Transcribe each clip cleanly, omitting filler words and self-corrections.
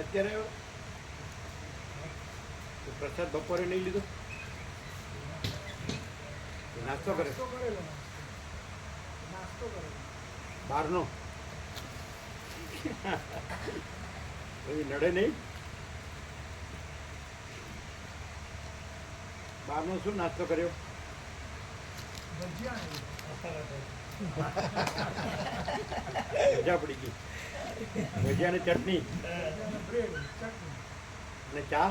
અત્યારે પ્રસાદ બપોરે નહીં લીધો, નાસ્તો કરે બહારનો પછી નડે નહીં. બહારનો શું નાસ્તો કર્યો? મજા પડી ગઈ. ભજીયા ને ચટણી અને ચા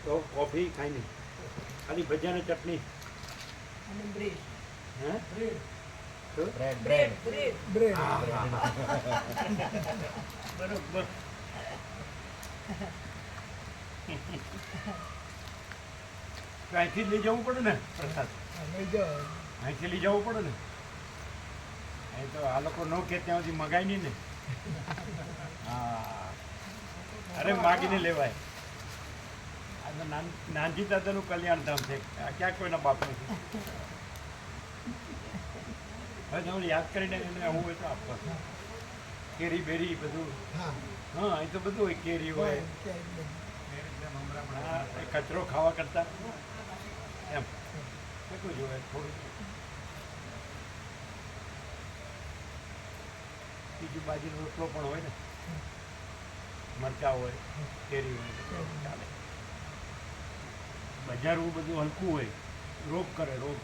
તો કોફી ખાઈ નહીં, ખાલી ભજીયા ને ચટણી બરોબર. અહીંથી લઈ જવું પડે ને પ્રસાદ, અહીંથી લઈ જવું પડે ને. અહીં તો આ લોકો નો કે ત્યાં સુધી મગાય નહીં ને. હા, અરે માગીને લેવાય. આ તો નાનજી દાદાનું કલ્યાણ ધામ છે, આ ક્યાં કોઈના બાપ નથી. હવે તમને યાદ કરીને એને આવું હોય તો આપવા. કેરી બેરી બધું, હા અહીં તો બધું હોય, કેરી હોય, કચરો ખાવા કરતા એમ કેટલું જોવે. થોડું બીજું બાજુનો રોટલો પણ હોય ને, મરચાં હોય, કેરી હોય, ચાલે. બજારનું બધું હલકું હોય, રોગ કરે, રોગ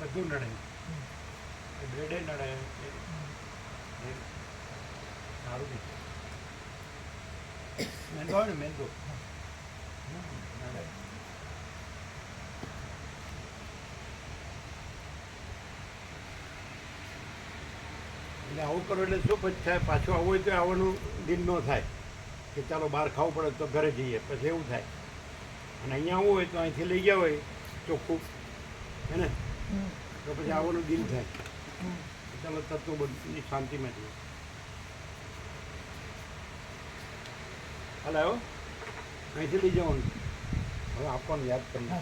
બધું નડે, બ્રેડે નડે, સારું નહીં. મેંદો હોય ને, મેંદો નડે. એટલે આવું કરો એટલે શું પછી થાય, પાછું આવવું હોય તો આવવાનું દિન ન થાય કે ચાલો બહાર ખાવું પડે તો ઘરે જઈએ, પછી એવું થાય. અને અહીંયા આવવું હોય તો અહીંથી લઈ ગયા હોય ચોખ્ખું હે ને, તો પછી આવવાનું દિન થાય. ચાલો તત્વ બધી શાંતિમાં જઈએ. હાલ આવ્યો, અહીંથી લઈ જવાનું. હવે આપવાનું યાદ કરીને,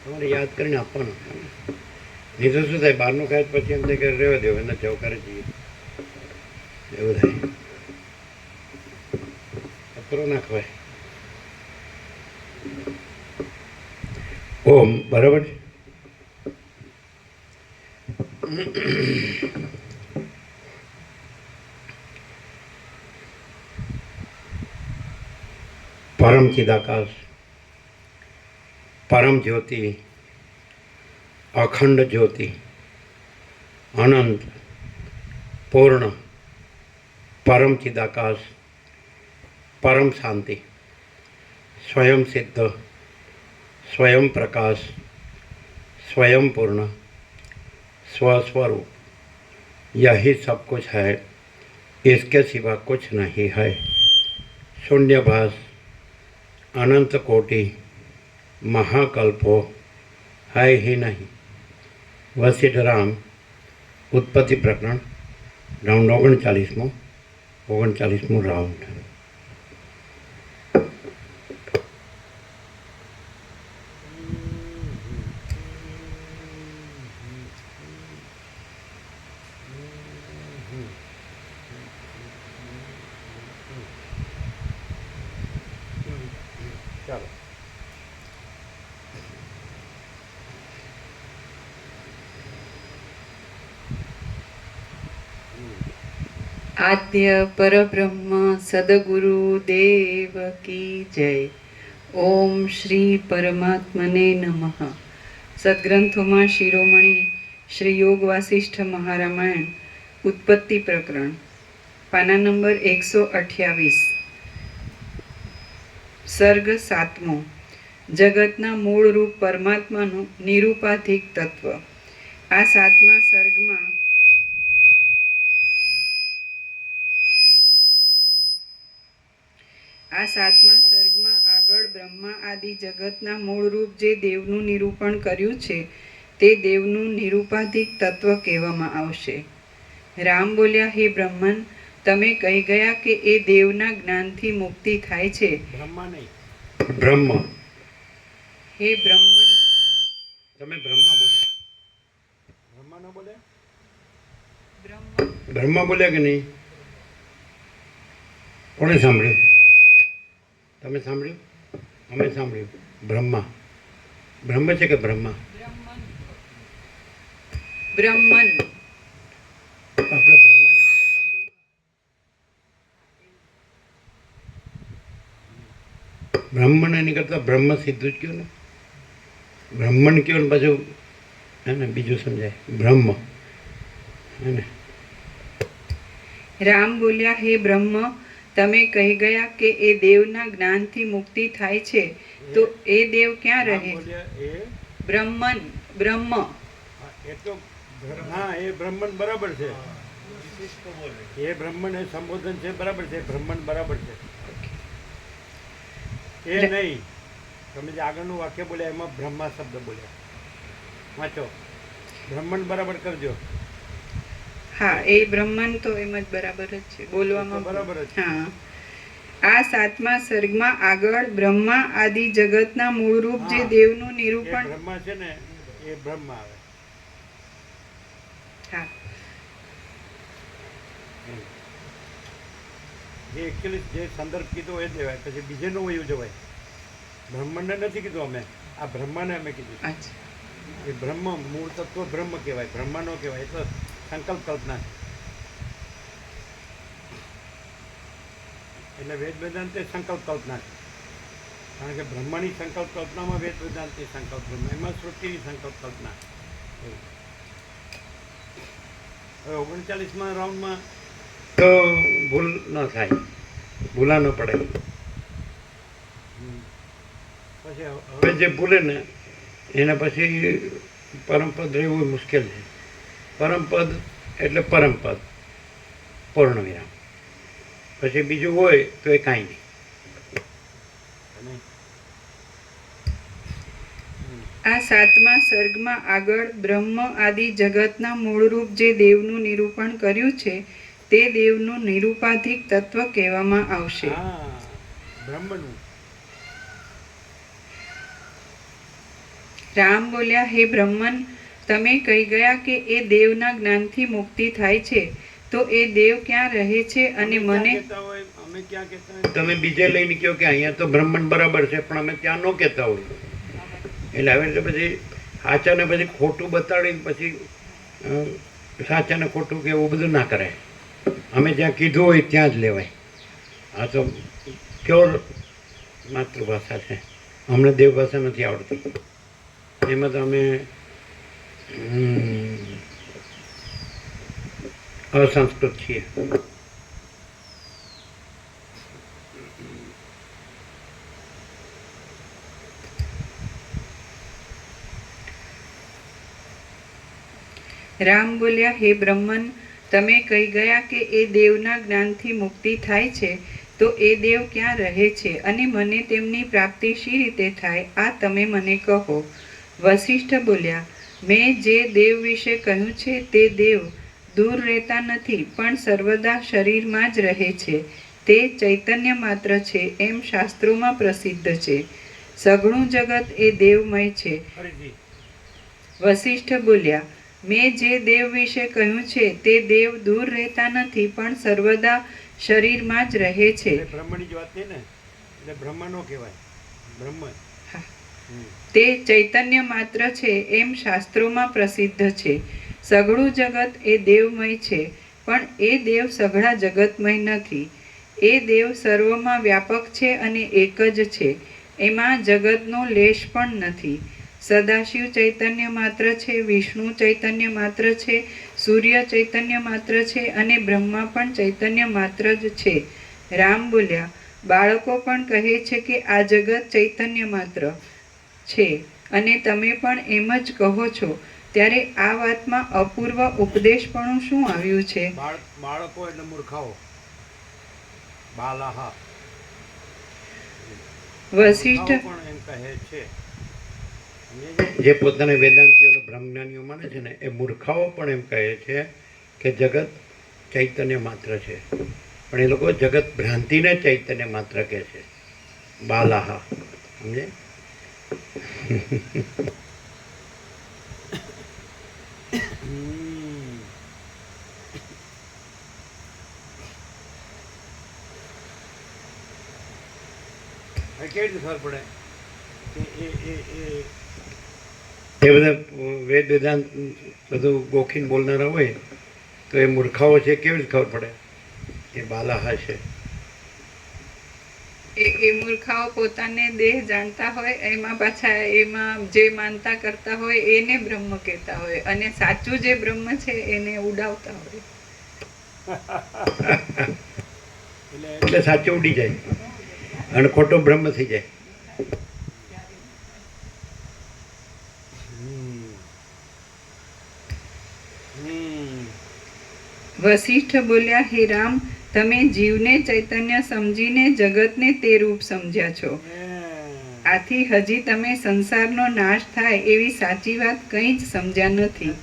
તમારે યાદ કરીને આપવાનું. નહીં તો શું થાય, બહારનું ખાય પછી એમ થાય કે રહેવા દેવું, એને જવું કરે જઈએ, એવું થાય. કચરો ના ખવાય. ઓમ બરાબર. परम चिदाकाश, परम ज्योति, अखंड ज्योति, अनंत पूर्ण परम चिदाकाश, परम शांति, स्वयं सिद्ध, स्वयं प्रकाश, स्वयं पूर्ण, स्वस्वरूप, यही सब कुछ है, इसके सिवा कुछ नहीं है. शून्यभास, अनंत कोटि, महाकल्पो है ही नहीं. वशिष्ठ राम उत्पत्ति प्रकरण राउंड 39 राउंड. ચાલો આદ્ય પરબ્રહ્મ સદગુરુ દેવ કી જય. ઓમ શ્રી પરમાત્મને નમઃ. સદગ્રંથોમાં શિરોમણી શ્રી યોગ વાસિષ્ઠ મહારામાયણ ઉત્પત્તિ પ્રકરણ પાના નંબર 128. સર્ગ 7મો. જગતના મૂળ રૂપ પરમાત્માનું નિરૂપાધિક તત્વ. આ 7મા સર્ગમાં આગળ બ્રહ્મા આદિ જગતના મૂળરૂપ જે દેવનું નિરૂપણ કર્યું છે તે દેવનું નિરૂપાધિક તત્વ કહેવામાં આવશે. રામ બોલ્યા, હે બ્રહ્મન, તમે કહી ગયા કે એ દેવના જ્ઞાનથી મુક્તિ થાય છે. બ્રહ્મા નહીં, બ્રહ્મ. હે બ્રહ્મન, તમે બ્રહ્મા બોલ્યા, બ્રહ્મા ન બોલ્યા. બ્રહ્મા બોલ્યા કે નહીં? કોણે સાંભળ્યું? તમે સાંભળ્યું? અમે સાંભળ્યું. બ્રહ્મા. બ્રહ્મ છે કે બ્રહ્મા? બ્રહ્મન. આપણે બ્રહ્મા જેવું ન સાંભળ્યું? બ્રહ્મણ એની કરતાં બ્રહ્મ સીધું જ કયો ને. બ્રહ્મણ કયો ને પાછું હે ને બીજું સમજાય બ્રહ્મ હે ને. રામ બોલ્યા, હે બ્રહ્મ, તમે કહી ગયા કે એ દેવના જ્ઞાનથી મુક્તિ થાય છે, તો એ દેવ ક્યાં રામ રહે? બોલ્યા એ બ્રહ્મન. બ્રહ્મ. હા, એ તો હા એ બ્રહ્મણ બરાબર છે. એ બ્રહ્મણ એ સંબોધન છે બરાબર છે. બ્રહ્મણ બરાબર છે. એ નહીં, તમે જે આગળનું વાક્ય બોલ્યા એમાં બ્રહ્મા શબ્દ બોલ્યા. વાંચો. બ્રહ્મણ બરાબર કરજો. હા, એ બ્રહ્મન તો એમ જ બરાબર જ છે બોલવામાં. બરાબર જ. હા. આ 7મા સર્ગમાં આગળ બ્રહ્મા આદિ જગતના મૂળરૂપ જે હા. દેવનું એ નિરૂપણ. બ્રહ્મા છે ને એ બ્રહ્મ આવે. હા. જે એકચ્યુઅલી જે સંદર્ભ કીધો એ દેવાય, પછી બીજે નો વયું જવાય. બ્રહ્મણને નથી કીધું અમે, આ બ્રહ્માને અમે કીધું. અચ્છા. એ બ્રહ્મ મૂળ તત્વ બ્રહ્મ કહેવાય, બ્રહ્મા નો કહેવાય. એટલે સંકલ્પ કલ્પના છે. એટલે વેદ વેદાંત એ સંકલ્પ કલ્પના છે. કારણ કે બ્રહ્માની સંકલ્પ કલ્પનામાં વેદ વેદાંતની સંકલ્પ કલ્પના, એમાં સૃષ્ટિની સંકલ્પ કલ્પના. એવું. હવે 39મા રાઉન્ડમાં તો ભૂલ ન થાય, ભૂલા ન પડે. પછી હવે જે ભૂલે ને એના પછી પરમપદ રહેવું મુશ્કેલ છે. પરમપદ એટલે પરમપદ, પૂર્ણ વિરામ. પછી બીજું હોય તો એ કાંઈ નહીં. આ 7મા સર્ગમાં આગળ બ્રહ્મ આદિ જગતના મૂળરૂપ જે દેવનું નિરૂપણ કર્યું છે, તે દેવનું નિરૂપાધિક તત્વ કહેવામાં આવશે. હા, બ્રહ્મનું. રામ બોલ્યા, હે બ્રહ્મન, તમે કહી ગયા કે એ દેવના જ્ઞાનથી મુક્તિ થાય છે, તો એ દેવ ક્યાં રહે છે? અને મને અમે ક્યાં કહેતા હોય, તમે બીજે લઈને કહો કે અહીંયા તો બ્રહ્મણ બરાબર છે, પણ અમે ત્યાં ન કહેતા હોય. એટલે હવે તો પછી સાચાને પછી ખોટું બતાડીને પછી સાચાને ખોટું કે એવું બધું ના કરાય. અમે જ્યાં કીધું હોય ત્યાં જ લેવાય. આ તો પ્યોર માતૃભાષા છે. અમને દેવભાષા નથી આવડતી. એમાં તો અમે અસંસ્કૃત છીએ. રામ બોલ્યા, હે બ્રહ્મન, તમે કહી ગયા કે એ દેવના જ્ઞાનથી મુક્તિ થાય છે, તો એ દેવ ક્યાં રહે છે? અને મને તેમની પ્રાપ્તિ શી રીતે થાય? આ તમે મને કહો. વશિષ્ઠ બોલ્યા, મેં જે દેવ વિશે કહ્યું છે તે દેવ દૂર રહેતા નથી, પણ સર્વદા શરીરમાં જ રહે છે. તે ચૈતન્ય માત્ર છે, એમ શાસ્ત્રોમાં પ્રસિદ્ધ છે. સઘળું જગત એ દેવમય છે. વશિષ્ઠ બોલ્યા, મેં જે દેવ વિશે કહ્યું છે તે દેવ દૂર રહેતા નથી, પણ સર્વદા શરીરમાં જ રહે છે. બ્રહ્મની જ વાત થઈ ને, એટલે બ્રહ્મ નો કહેવાય, બ્રહ્મ. તે ચૈતન્ય માત્ર છે, એમ શાસ્ત્રોમાં પ્રસિદ્ધ છે. સઘળું જગત એ દેવમય છે, પણ એ દેવ સઘળા જગતમય નથી. એ દેવ સર્વમાં વ્યાપક છે અને એક જ છે. એમાં જગતનો લેશ પણ નથી. સદાશિવ ચૈતન્ય માત્ર છે, વિષ્ણુ ચૈતન્ય માત્ર છે, સૂર્ય ચૈતન્ય માત્ર છે અને બ્રહ્મા પણ ચૈતન્ય માત્ર જ છે. રામ બોલ્યા, બાળકો પણ કહે છે કે આ જગત ચૈતન્ય માત્ર છે અને તમે પણ એમ જ કહો છો. ત્યારે આ વાતમાં અપૂર્વ ઉપદેશપણું શું આવ્યું છે? બાળકો એટલે મૂર્ખાઓ. બાલાહા. વશિષ્ઠ પણ એમ કહે છે, જે પોતાને વેદાંતિઓ બ્રહ્મજ્ઞાનીઓ માને છે ને, એ મૂર્ખાઓ પણ એમ કહે છે કે જગત ચૈતન્ય માત્ર છે, પણ એ લોકો જગત ભ્રાંતિને ચૈતન્ય માત્ર કહે છે. બાલાહા. સમજે? હવે કેવી રીતે ખબર પડે કે એ બધા વેદ વેદાંત બધું ગોખીને બોલનારા હોય તો એ મૂર્ખાઓ છે, કેવી રીતે ખબર પડે એ બાલાહા છે? એ મૂર્ખાઓ પોતાને દેહ જાણતા હોય, એમાં પાછા એમાં જે માનતા કરતા હોય એને બ્રહ્મ કહેતા હોય, અને સાચું જે બ્રહ્મ છે એને ઉડાવતા હોય. એટલે સાચું ઉડી જાય અને ખોટો બ્રહ્મ થઈ જાય. વશિષ્ઠ બોલ્યા, હે રામ, તમે જીવને ચૈતન્ય સમજીને જગતને તે રૂપ સમજ્યા છો. આથી હજી તમે સંસારનો નાશ થાય એવી સાચી વાત કંઈ જ સમજ્યા નથી.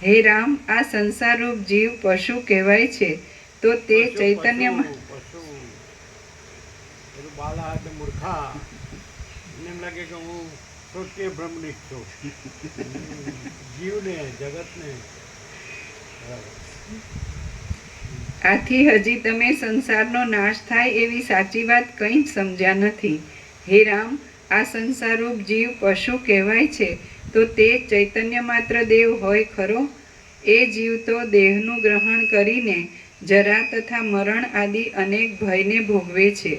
હે રામ, આ સંસાર રૂપ જીવ પશુ કહેવાય છે, તો તે ચૈતન્યમાં મૂર્ખા એમ લાગે કે હું સૃષ્ટિ બ્રહ્મનિષ્ઠ છું. જીવને જગતને આથી હજી તમે સંસારનો નાશ થાય એવી સાચી વાત કંઈ જ સમજ્યા નથી. હે રામ, આ સંસારરૂપ જીવ પશુ કહેવાય છે, તો તે ચૈતન્ય માત્ર દેવ હોય ખરો? એ જીવ તો દેહનું ગ્રહણ કરીને જરા તથા મરણ આદિ અનેક ભયને ભોગવે છે.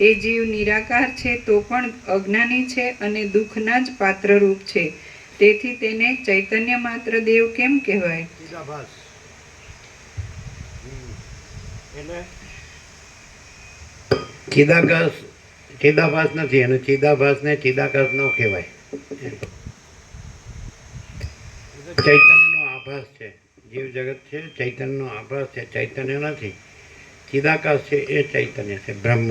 એ જીવ નિરાકાર છે તો પણ અજ્ઞાની છે અને દુઃખના જ પાત્રરૂપ છે. તેથી તેને ચૈતન્ય માત્ર દેવ કેમ કહેવાય? એટલે ચિદાભાસ નથી, અને ચિદાભાસને ચિદાકાશ ન કહેવાય. ચૈતન્યનો આભાસ છે. જીવ જગત છે ચૈતન્યનો આભાસ છે, ચૈતન્ય નથી. ચિદાકાશ છે એ ચૈતન્ય છે, બ્રહ્મ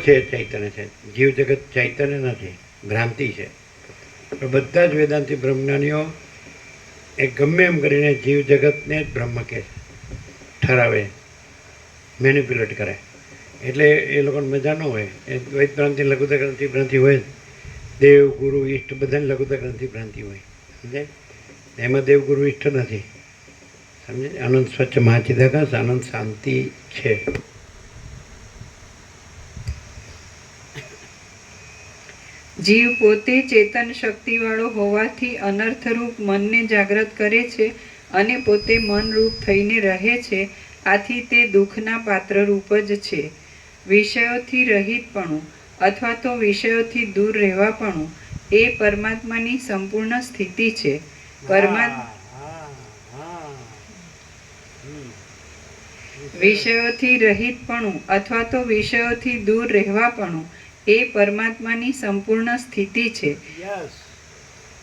છે એ ચૈતન્ય છે. જીવ જગત ચૈતન્ય નથી, ભ્રાંતિ છે. બધા જ વેદાંતિ બ્રહ્મજ્ઞાનીઓ એ ગમે એમ કરીને જીવ જગતને જ બ્રહ્મ કહે છે, ઠરાવે, મેનિપ્યુલેટ કરે. એટલે એ લોકોને મજા ન હોય. એ દ્વૈત ભ્રાંતિ, લઘુતા ગ્રંથિ ભ્રાંતિ હોય જ. દેવ ગુરુ ઈષ્ટ બધાને લઘુતા ગ્રંથિ ભ્રાંતિ હોય, સમજે? એમાં દેવ ગુરુ ઈષ્ટ નથી, સમજે? આનંદ સ્વચ્છ મહાચિદાકાશ, આનંદ શાંતિ છે. જીવ પોતે ચેતન શક્તિવાળો હોવાથી અનર્થરૂપ મનને જાગ્રત કરે છે અને પોતે મનરૂપ થઈને રહે છે. આથી તે દુઃખના પાત્રરૂપ જ છે. વિષયોથી રહિતપણું અથવા તો વિષયોથી દૂર રહેવાપણું એ પરમાત્માની સંપૂર્ણ સ્થિતિ છે. વિષયોથી રહિતપણું અથવા તો વિષયોથી દૂર રહેવાપણું એ પરમાત્માની સંપૂર્ણ સ્થિતિ છે.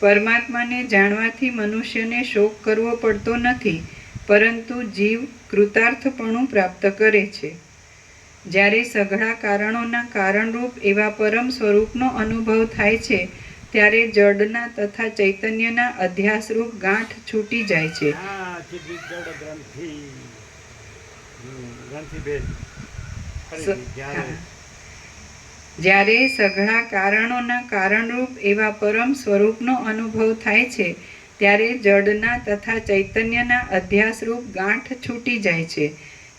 પરમાત્માને જાણવાથી મનુષ્યને શોક કરવો પડતો નથી, પરંતુ જીવ કૃતાર્થપણું પ્રાપ્ત કરે છે. જ્યારે સઘળા કારણોના કારણરૂપ એવા પરમ સ્વરૂપનો અનુભવ થાય છે, ત્યારે જડના તથા ચૈતન્યના અધ્યાસરૂપ ગાંઠ છૂટી જાય છે. જ્યારે સઘળા કારણોના કારણરૂપ એવા પરમ સ્વરૂપનો અનુભવ થાય છે, ત્યારે જડના તથા ચૈતન્યના અધ્યાસરૂપ ગાંઠ છૂટી જાય છે.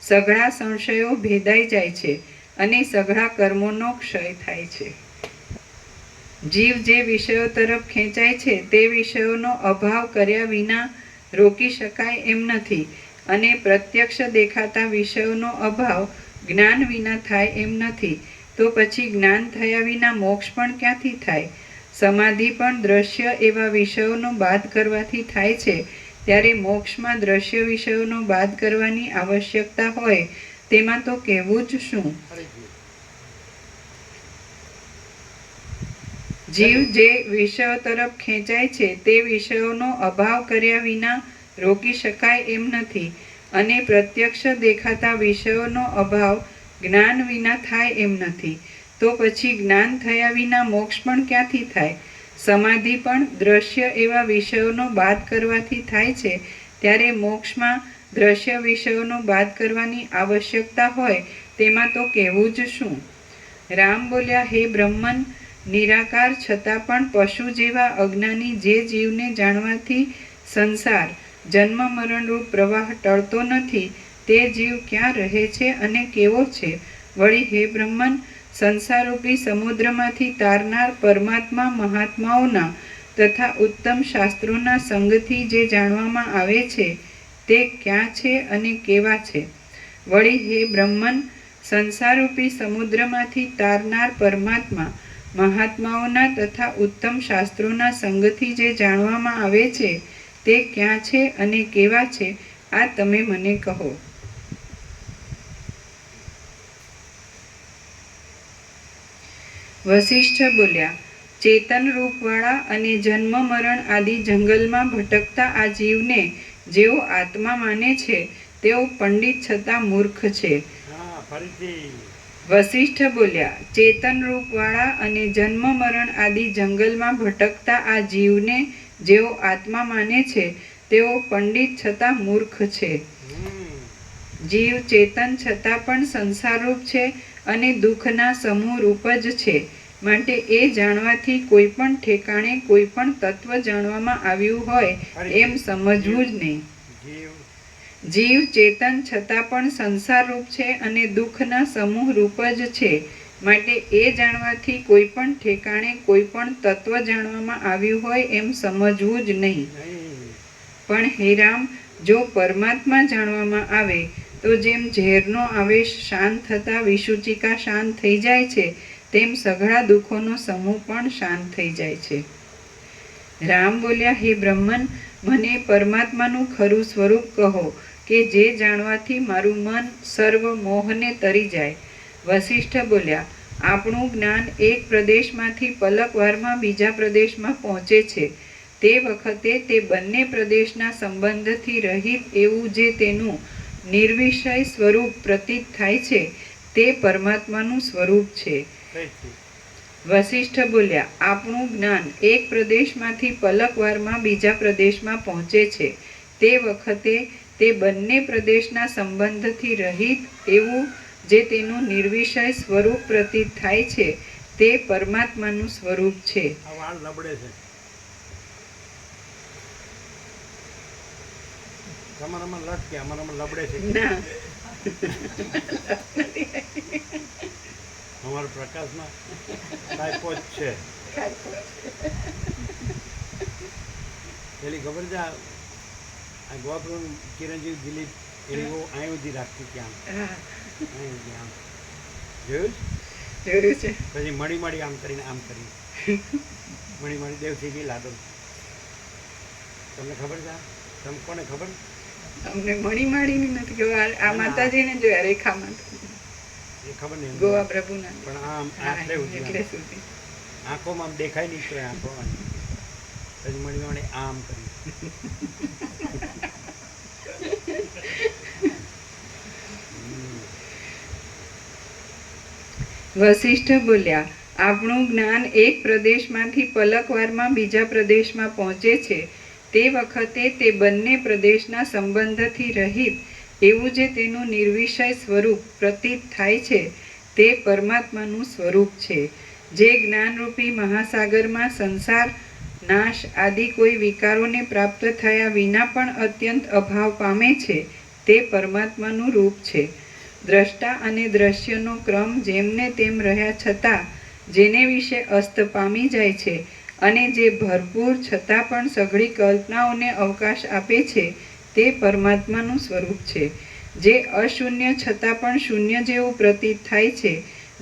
સઘળા સંશયો ભેદાઈ જાય છે અને સઘળા કર્મોનો ક્ષય થાય છે. જીવ જે વિષયો તરફ ખેંચાય છે તે વિષયોનો અભાવ કર્યા વિના રોકી શકાય એમ નથી, અને પ્રત્યક્ષ દેખાતા વિષયોનો અભાવ જ્ઞાન વિના થાય એમ નથી. તો પછી જ્ઞાન થયા વિના મોક્ષ પણ ક્યાંથી થાય? સમાધિ પણ દ્રશ્ય એવા વિષયોનો બાદ કરવાથી થાય છે, ત્યારે મોક્ષમાં દ્રશ્ય વિષયોનો બાદ કરવાની આવશ્યકતા હોય તેમાં તો કહેવું જ શું? જીવ જે વિષયો તરફ ખેંચાય છે તે વિષયોનો અભાવ કર્યા વિના રોકી શકાય એમ નથી, અને પ્રત્યક્ષ દેખાતા વિષયોનો અભાવ જ્ઞાન વિના થાય એમ નથી. તો પછી જ્ઞાન થયા વિના મોક્ષ પણ ક્યાંથી થાય? સમાધિ પણ દ્રશ્ય એવા વિષયોનો બાદ કરવાથી થાય છે, ત્યારે મોક્ષમાં દ્રશ્ય વિષયોનો બાદ કરવાની આવશ્યકતા હોય તેમાં તો કહેવું જ શું? રામ બોલ્યા, હે બ્રહ્મન, નિરાકાર છતાં પણ પશુ જેવા અજ્ઞાની જે જીવને જાણવાથી સંસાર જન્મ મરણરૂપ પ્રવાહ ટળતો નથી, તે જીવ ક્યાં રહે છે અને કેવો છે? વળી હે બ્રહ્મન, સંસારરૂપી સમુદ્રમાંથી તારનાર પરમાત્મા મહાત્માઓના તથા ઉત્તમ શાસ્ત્રોના સંગથી જે જાણવામાં આવે છે તે ક્યાં છે અને કેવા છે? વળી હે બ્રહ્મન, સંસારરૂપી સમુદ્રમાંથી તારનાર પરમાત્મા મહાત્માઓના તથા ઉત્તમ શાસ્ત્રોના સંગથી જે જાણવામાં આવે છે તે ક્યાં છે અને કેવા છે? આ તમે મને કહો. વસિષ્ઠ બોલ્યા, ચેતન રૂપવાળા અને જન્મ મરણ આદિ જંગલમાં ભટકતા આ જીવને જેઓ આત્મા માને છે તેઓ પંડિત છતાં મૂર્ખ છે. હા, ફરીથી. વસિષ્ઠ બોલ્યા, ચેતન રૂપવાળા અને જન્મ મરણ આદિ જંગલમાં ભટકતા આ જીવને જેઓ આત્મા માને છે તેઓ પંડિત છતાં મૂર્ખ છે. જીવ ચેતન છતાં પણ સંસારરૂપ છે અને દુઃખના સમૂહ રૂપ જ છે. માટે એ જાણવાથી કોઈ પણ ઠેકાણે કોઈ પણ તત્વ જાણવામાં આવ્યું હોય એમ સમજવું જ નહીં. જીવ ચેતન છતાં પણ સંસારરૂપ છે અને દુઃખના સમૂહ રૂપ જ છે. માટે એ જાણવાથી કોઈ પણ ઠેકાણે કોઈ પણ તત્વ જાણવામાં આવ્યું હોય એમ સમજવું જ નહીં. પણ હે રામ, જો પરમાત્મા જાણવામાં આવે તો જેમ ઝેરનો આવેશ શાંત થતાં વિસૂચિકા શાંત થઈ જાય છે તેમ સઘળા દુઃખોનો સમૂહ પણ શાંત થઈ જાય છે. રામ બોલ્યા, હે બ્રહ્મન, મને પરમાત્માનું ખરું સ્વરૂપ કહો કે જે જાણવાથી મારું મન સર્વ મોહને તરી જાય. વસિષ્ઠ બોલ્યા, આપણું જ્ઞાન એક પ્રદેશમાંથી પલકવારમાં બીજા પ્રદેશમાં પહોંચે છે. તે વખતે તે બંને પ્રદેશના સંબંધથી રહિત એવું જે તેનું નિર્વિષય સ્વરૂપ પ્રતીત થાય છે તે પરમાત્માનું સ્વરૂપ છે. વસિષ્ઠ બોલ્યા, આપણું જ્ઞાન એક પ્રદેશમાંથી પલકવારમાં બીજા પ્રદેશમાં પહોંચે છે. તે વખતે તે બંને પ્રદેશના સંબંધથી રહિત એવું જે તેનું નિર્વિષય સ્વરૂપ પ્રતીત થાય છે તે પરમાત્માનું સ્વરૂપ છે. તમારામાં લટ કે અમારામાં લબડે છે? ના, અમારા પ્રકાશમાં ટાઈપો જ છે. પેલી ખબર છે આ ગોવાપુર ચિરંજીવ દિલીપ એવો અહીં સુધી રાખતી ત્યાં અહીં સુધી આમ જોયું છે. પછી મળી મળી આમ કરીને મળી મળી દેવથી ગઈ લાડો. તમને ખબર છે? તમે કોને ખબર? અમને મણી માડીની નથી ખબર. આ માતાજીને જોયા રેખામાં એ ખબર નહીં, ગોવા પ્રભુના. પણ આમ એટલે સુધી આંખોમાં આમ દેખાય નહીં તો આંખો પછી મળી મળી આમ કરી. વસિષ્ઠ બોલ્યા, આપણું જ્ઞાન એક પ્રદેશમાંથી પલકવારમાં બીજા પ્રદેશમાં પહોંચે છે. તે વખતે તે બંને પ્રદેશના સંબંધથી રહિત એવું જે તેનું નિર્વિષય સ્વરૂપ પ્રતીત થાય છે તે પરમાત્માનું સ્વરૂપ છે. જે જ્ઞાનરૂપી મહાસાગરમાં સંસાર, નાશ આદિ કોઈ વિકારોને પ્રાપ્ત થયા વિના પણ અત્યંત અભાવ પામે છે તે પરમાત્માનું રૂપ છે. દ્રષ્ટા અને દ્રશ્યનો ક્રમ જેમને તેમ રહ્યા છતાં જેને વિશે અસ્ત પામી જાય છે અને જે ભરપૂર છતાં પણ સઘળી કલ્પનાઓને અવકાશ આપે છે તે પરમાત્માનું સ્વરૂપ છે. જે અશૂન્ય છતાં પણ શૂન્ય જેવું પ્રતીત થાય છે,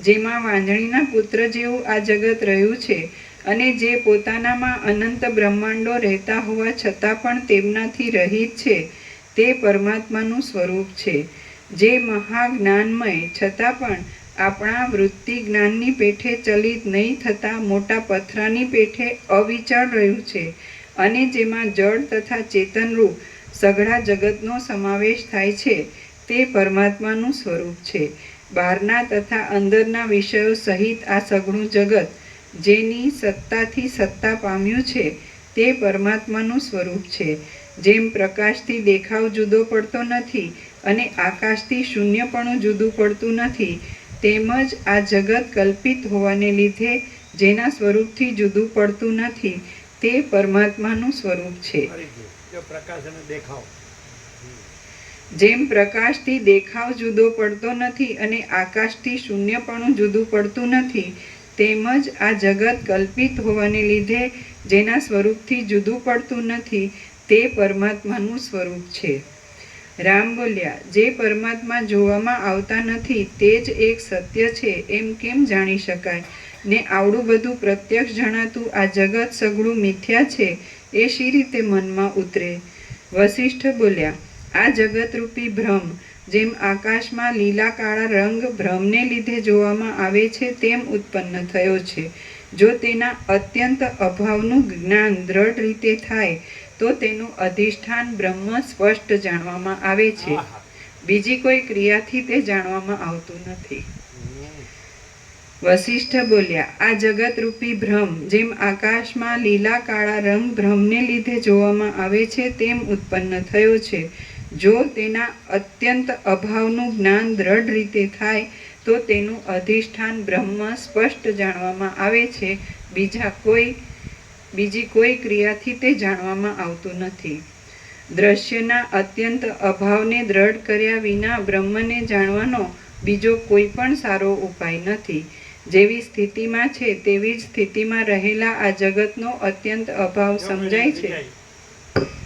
જેમાં વાંજણીના પુત્ર જેવું આ જગત રહ્યું છે અને જે પોતાનામાં અનંત બ્રહ્માંડો રહેતા હોવા છતાં પણ તેમનાથી રહિત છે તે પરમાત્માનું સ્વરૂપ છે. જે મહાજ્ઞાનમય છતાં પણ આપણા વૃત્તિ જ્ઞાનની પેઠે ચલિત નહીં થતાં મોટા પથરાની પેઠે અવિચળ રહ્યું છે અને જેમાં જળ તથા ચેતનરૂપ સઘળા જગતનો સમાવેશ થાય છે તે પરમાત્માનું સ્વરૂપ છે. બહારના તથા અંદરના વિષયો સહિત આ સઘળું જગત જેની સત્તાથી સત્તા પામ્યું છે તે પરમાત્માનું સ્વરૂપ છે. જેમ પ્રકાશથી દેખાવ જુદો પડતો નથી અને આકાશથી શૂન્યપણું જુદું પડતું નથી, તેમજ આ જગત કલ્પિત હોવાને લીધે જેના સ્વરૂપથી જુદું પડતું નથી તે પરમાત્માનું સ્વરૂપ છે. જેમ પ્રકાશથી દેખાવ જુદો પડતો નથી અને આકાશથી શૂન્યપણું જુદું પડતું નથી, તેમજ આ જગત કલ્પિત હોવાને લીધે જેના સ્વરૂપથી જુદું પડતું નથી તે પરમાત્માનું સ્વરૂપ છે. રામ બોલ્યા, જે પરમાત્મા જોવામાં આવતા નથી તે જ એક સત્ય છે એમ કેમ જાણી શકાય? ને આવડું બધું પ્રત્યક્ષ જણાતું આ જગત સગળું મિથ્યા છે એ શી રીતે મનમાં ઉતરે? વસિષ્ઠ બોલ્યા, આ જગતરૂપી ભ્રમ જેમ આકાશમાં લીલા કાળા રંગ ભ્રમને લીધે જોવામાં આવે છે તેમ ઉત્પન્ન થયો છે. જો તેના અત્યંત અભાવનું જ્ઞાન દ્રઢ રીતે થાય તો તેનું અધિષ્ઠાન બ્રહ્મ સ્પષ્ટ જાણવામાં આવે છે. બીજી કોઈ ક્રિયાથી તે જાણવામાં આવતું નથી. વસિષ્ઠ બોલ્યા, આ જગતરૂપી ભ્રમ જેમ આકાશમાં લીલા કાળા રંગ ભ્રમને લીધે જોવામાં આવે છે તેમ ઉત્પન્ન થયો છે. જો તેના અત્યંત અભાવનું જ્ઞાન દ્રઢ રીતે થાય તો તેનું અધિષ્ઠાન બ્રહ્મ સ્પષ્ટ જાણવામાં આવે છે. બીજી કોઈ ક્રિયાથી તે જાણવામાં આવતું નથી. દ્રશ્યના અત્યંત અભાવને દ્રઢ કર્યા વિના બ્રહ્મને જાણવાનો બીજો કોઈ પણ સારો ઉપાય નથી. જેવી સ્થિતિમાં છે તેવી જ સ્થિતિમાં રહેલા આ જગતનો અત્યંત અભાવ સમજાય છે.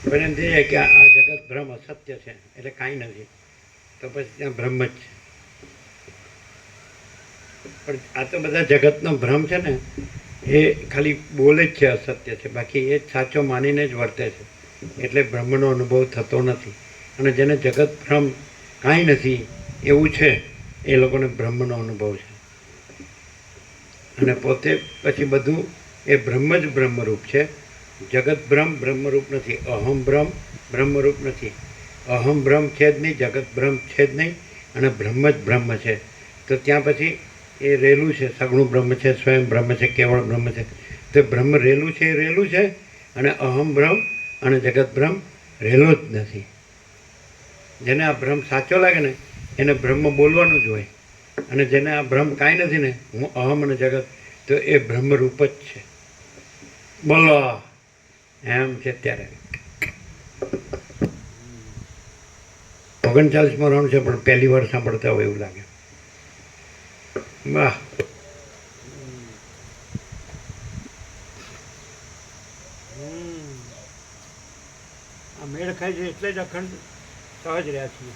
પણ એમ થઈ જાય કે આ જગત ભ્રમ અસત્ય છે એટલે કાંઈ નથી, તો પછી ત્યાં બ્રહ્મ જ છે. પણ આ તો બધા જગતનો ભ્રમ છે ને એ ખાલી બોલે જ છે અસત્ય છે, બાકી એ જ સાચો માનીને જ વર્તે છે, એટલે બ્રહ્મનો અનુભવ થતો નથી. અને જેને જગત ભ્રમ કાંઈ નથી એવું છે એ લોકોને બ્રહ્મનો અનુભવ છે. અને પોતે પછી બધું એ બ્રહ્મ જ બ્રહ્મરૂપ છે. જગત ભ્રમ બ્રહ્મરૂપ નથી, અહમ ભ્રમ બ્રહ્મરૂપ નથી. અહમ ભ્રમ છે જ નહીં, જગત ભ્રમ છે જ નહીં, અને બ્રહ્મ જ બ્રહ્મ છે. તો ત્યાં પછી એ રહેલું છે, સગુણ બ્રહ્મ છે, સ્વયં બ્રહ્મ છે, કેવળ બ્રહ્મ છે. તો બ્રહ્મ રહેલું છે એ રહેલું છે, અને અહમ ભ્રમ અને જગત ભ્રમ રહેલો જ નથી. જેને આ ભ્રમ સાચો લાગે ને એને બ્રહ્મ બોલવાનું જ હોય, અને જેને આ ભ્રમ કાંઈ નથી ને હું અહમ અને જગત, તો એ બ્રહ્મરૂપ જ છે. બોલો એમ છે. ત્યારે 39મો રાઉન્ડ છે પણ પહેલી વાર સાંભળતા હોય એવું લાગે. વાહ. આ મેળ ખાય છે એટલે જ અખંડ સહજ રહ્યા છીએ.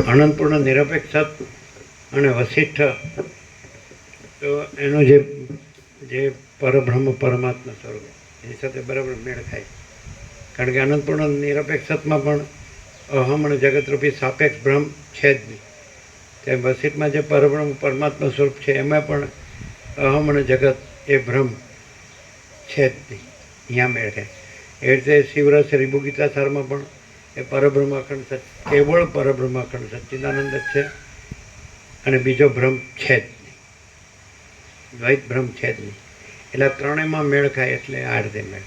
અનંતપૂર્ણ નિરપેક્ષ અને વસિષ્ઠ, તો એનું જે પરબ્રહ્મ પરમાત્મા સ્વરૂપ એની સાથે બરાબર મેળ ખાય. કારણ કે અનંતપૂર્ણ નિરપેક્ષમાં પણ અહમ અને જગતરૂપી સાપેક્ષ ભ્રમ છે જ નહીં. તેમ વસિષ્ઠમાં જે પરબ્રહ્મ પરમાત્મા સ્વરૂપ છે એમાં પણ અહમ અને જગત એ ભ્રમ છે જ નહીં. અહીંયા મેળ ખાય. એ રીતે શિવરસ રીબુ ગીતા સારમાં પણ એ પરબ્રહ્મ અખંડ સચ, કેવળ પરબ્રહ્મ અખંડ સચ્ચિદાનંદ જ છે, અને બીજો ભ્રમ છે જ નહીં, દ્વૈત ભ્રમ છે જ નહીં. એટલે ત્રણેયમાં મેળ ખાય એટલે આ રીતે મેળ.